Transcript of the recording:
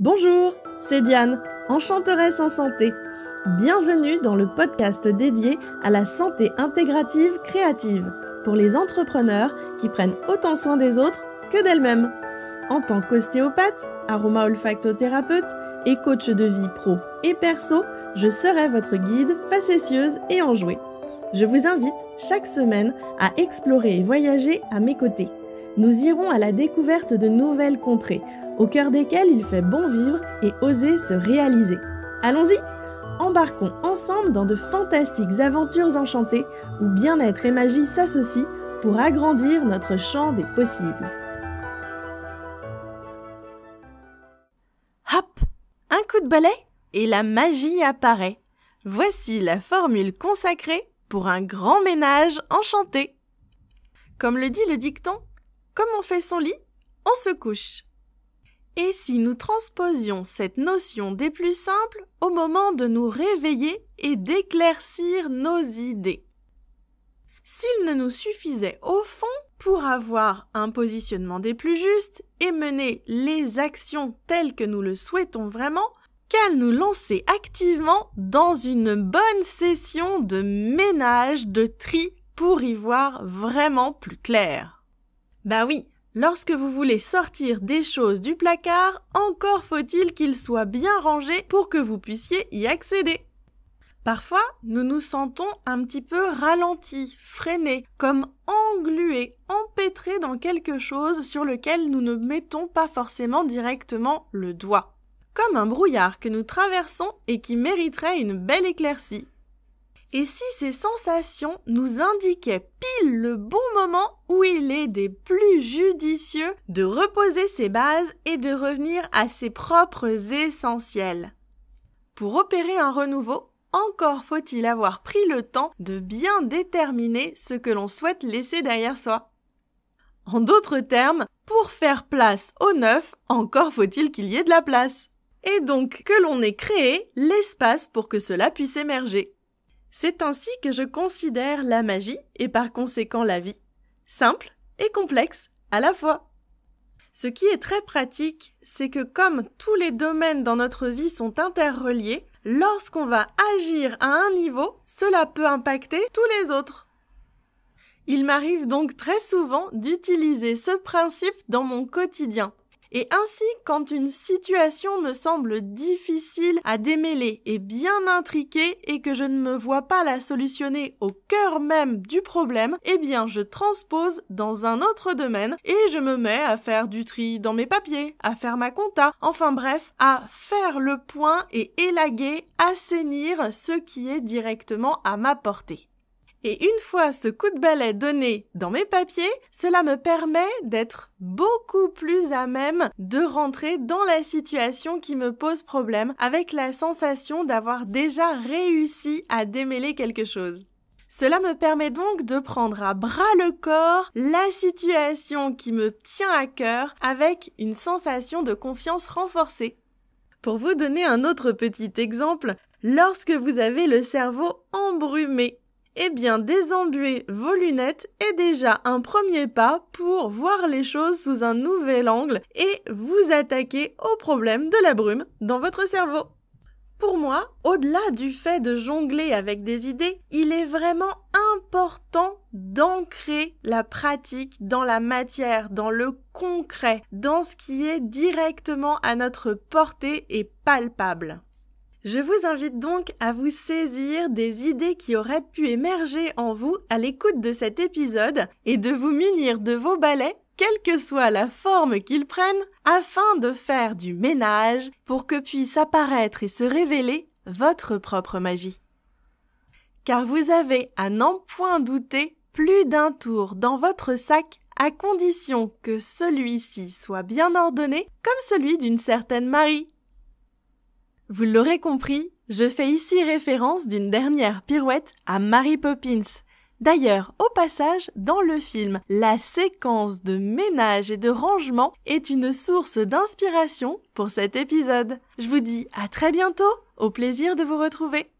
Bonjour, c'est Diane, enchanteresse en santé. Bienvenue dans le podcast dédié à la santé intégrative créative pour les entrepreneurs qui prennent autant soin des autres que d'elles-mêmes. En tant qu'ostéopathe, aroma-olfactothérapeute et coach de vie pro et perso, je serai votre guide facétieuse et enjouée. Je vous invite chaque semaine à explorer et voyager à mes côtés. Nous irons à la découverte de nouvelles contrées, au cœur desquelles il fait bon vivre et oser se réaliser. Allons-y! Embarquons ensemble dans de fantastiques aventures enchantées où bien-être et magie s'associent pour agrandir notre champ des possibles. Hop! Un coup de balai et la magie apparaît. Voici la formule consacrée pour un grand ménage enchanté. Comme le dit le dicton, comme on fait son lit, on se couche. Et si nous transposions cette notion des plus simples au moment de nous réveiller et d'éclaircir nos idées? S'il ne nous suffisait au fond pour avoir un positionnement des plus justes et mener les actions telles que nous le souhaitons vraiment, qu'à nous lancer activement dans une bonne session de ménage, de tri pour y voir vraiment plus clair. Bah oui! Lorsque vous voulez sortir des choses du placard, encore faut-il qu'ils soient bien rangés pour que vous puissiez y accéder. Parfois, nous nous sentons un petit peu ralentis, freinés, comme englués, empêtrés dans quelque chose sur lequel nous ne mettons pas forcément directement le doigt. Comme un brouillard que nous traversons et qui mériterait une belle éclaircie. Et si ces sensations nous indiquaient pile le bon moment où il est des plus judicieux de reposer ses bases et de revenir à ses propres essentiels? Pour opérer un renouveau, encore faut-il avoir pris le temps de bien déterminer ce que l'on souhaite laisser derrière soi. En d'autres termes, pour faire place au neuf, encore faut-il qu'il y ait de la place. Et donc que l'on ait créé l'espace pour que cela puisse émerger. C'est ainsi que je considère la magie, et par conséquent la vie, simple et complexe à la fois. Ce qui est très pratique, c'est que comme tous les domaines dans notre vie sont interreliés, lorsqu'on va agir à un niveau, cela peut impacter tous les autres. Il m'arrive donc très souvent d'utiliser ce principe dans mon quotidien. Et ainsi, quand une situation me semble difficile à démêler et bien intriquée et que je ne me vois pas la solutionner au cœur même du problème, eh bien je transpose dans un autre domaine et je me mets à faire du tri dans mes papiers, à faire ma compta, enfin bref, à faire le point et élaguer, assainir ce qui est directement à ma portée. Et une fois ce coup de balai donné dans mes papiers, cela me permet d'être beaucoup plus à même de rentrer dans la situation qui me pose problème avec la sensation d'avoir déjà réussi à démêler quelque chose. Cela me permet donc de prendre à bras le corps la situation qui me tient à cœur avec une sensation de confiance renforcée. Pour vous donner un autre petit exemple, lorsque vous avez le cerveau embrumé, eh bien, désembuer vos lunettes est déjà un premier pas pour voir les choses sous un nouvel angle et vous attaquer au problème de la brume dans votre cerveau. Pour moi, au-delà du fait de jongler avec des idées, il est vraiment important d'ancrer la pratique dans la matière, dans le concret, dans ce qui est directement à notre portée et palpable. Je vous invite donc à vous saisir des idées qui auraient pu émerger en vous à l'écoute de cet épisode et de vous munir de vos balais, quelle que soit la forme qu'ils prennent, afin de faire du ménage pour que puisse apparaître et se révéler votre propre magie. Car vous avez à n'en point douter plus d'un tour dans votre sac à condition que celui-ci soit bien ordonné comme celui d'une certaine Marie. Vous l'aurez compris, je fais ici référence d'une dernière pirouette à Mary Poppins. D'ailleurs, au passage, dans le film, la séquence de ménage et de rangement est une source d'inspiration pour cet épisode. Je vous dis à très bientôt, au plaisir de vous retrouver.